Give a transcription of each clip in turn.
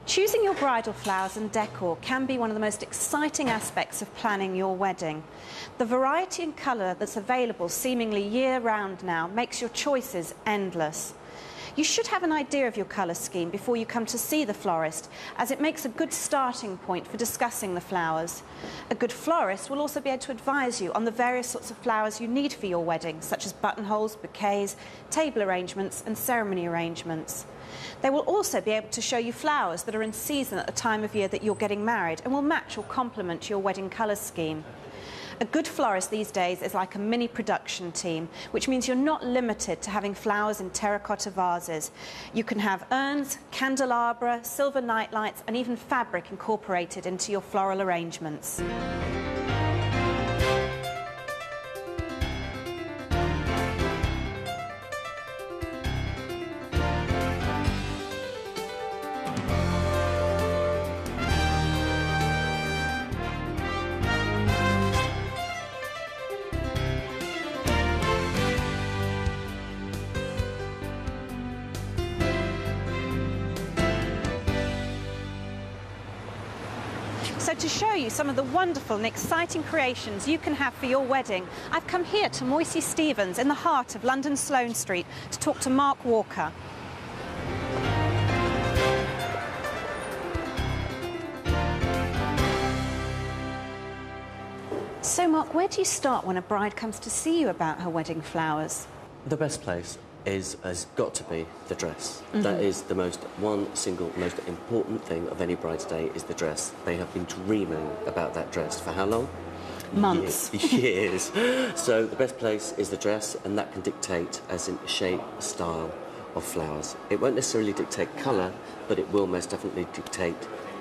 Choosing your bridal flowers and decor can be one of the most exciting aspects of planning your wedding. The variety and colour that's available seemingly year-round now makes your choices endless. You should have an idea of your colour scheme before you come to see the florist, as it makes a good starting point for discussing the flowers. A good florist will also be able to advise you on the various sorts of flowers you need for your wedding, such as buttonholes, bouquets, table arrangements and ceremony arrangements. They will also be able to show you flowers that are in season at the time of year that you're getting married and will match or complement your wedding colour scheme. A good florist these days is like a mini production team, which means you're not limited to having flowers in terracotta vases. You can have urns, candelabra, silver nightlights and even fabric incorporated into your floral arrangements. So to show you some of the wonderful and exciting creations you can have for your wedding, I've come here to Moisey Stevens in the heart of London Sloane Street to talk to Mark Walker. So Mark, where do you start when a bride comes to see you about her wedding flowers? The best place has got to be the dress. That is the most most important thing of any bride's day is the dress. They have been dreaming about that dress for how long? Months. Years. So the best place is the dress, and that can dictate as in shape, style of flowers. It won't necessarily dictate colour, but it will most definitely dictate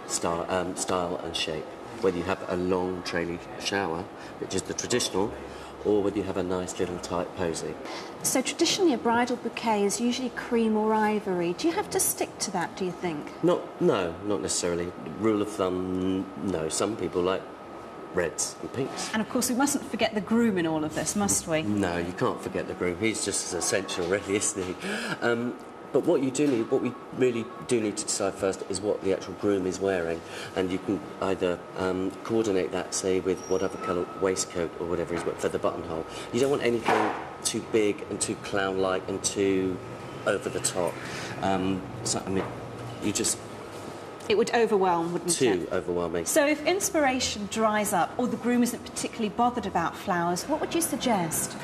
style and shape. Whether you have a long trailing shower, which is the traditional, or whether you have a nice little tight posy. So traditionally a bridal bouquet is usually cream or ivory. Do you have to stick to that, do you think? No, not necessarily. Rule of thumb, no. Some people like reds and pinks. And of course we mustn't forget the groom in all of this, must we? No, you can't forget the groom. He's just as essential, really, isn't he? But what we really do need to decide first is what the actual groom is wearing, and you can either coordinate that, say, with whatever colour waistcoat or whatever is for the buttonhole. You don't want anything too big and too clown-like and too over the top. So, I mean, It would overwhelm, wouldn't it? Too overwhelming. So if inspiration dries up or the groom isn't particularly bothered about flowers, what would you suggest?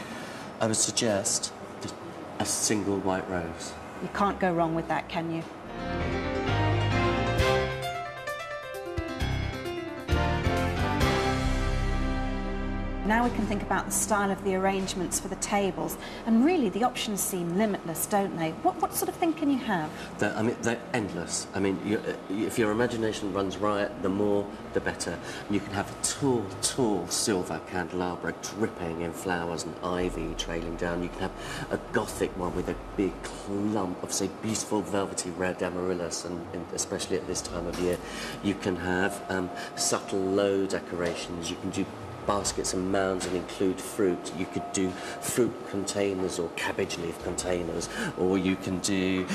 I would suggest a single white rose. You can't go wrong with that, can you? Now we can think about the style of the arrangements for the tables, and really the options seem limitless, don't they? What sort of thing can you have? They're endless. I mean, if your imagination runs riot, the more, the better. You can have a tall silver candelabra dripping in flowers and ivy trailing down. You can have a Gothic one with a big clump of, say, beautiful velvety red amaryllis, and especially at this time of year. You can have subtle low decorations. You can do baskets and mounds and include fruit. You could do fruit containers or cabbage leaf containers, or you can do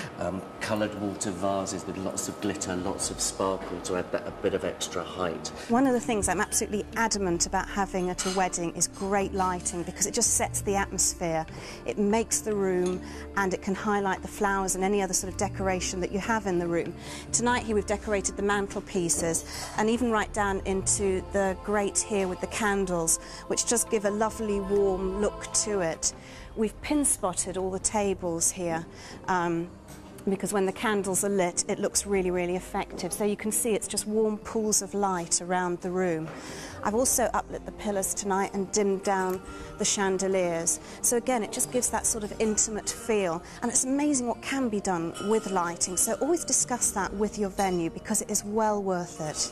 coloured water vases with lots of glitter, lots of sparkle to add a bit of extra height. One of the things I'm absolutely adamant about having at a wedding is great lighting, because it just sets the atmosphere. It makes the room, and it can highlight the flowers and any other sort of decoration that you have in the room. Tonight here we've decorated the mantelpieces and even right down into the grate here with the candles, which just give a lovely warm look to it. We've pin-spotted all the tables here because when the candles are lit it looks really, really effective. So you can see it's just warm pools of light around the room. I've also uplit the pillars tonight and dimmed down the chandeliers. So again, it just gives that sort of intimate feel, and it's amazing what can be done with lighting. So always discuss that with your venue, because it is well worth it.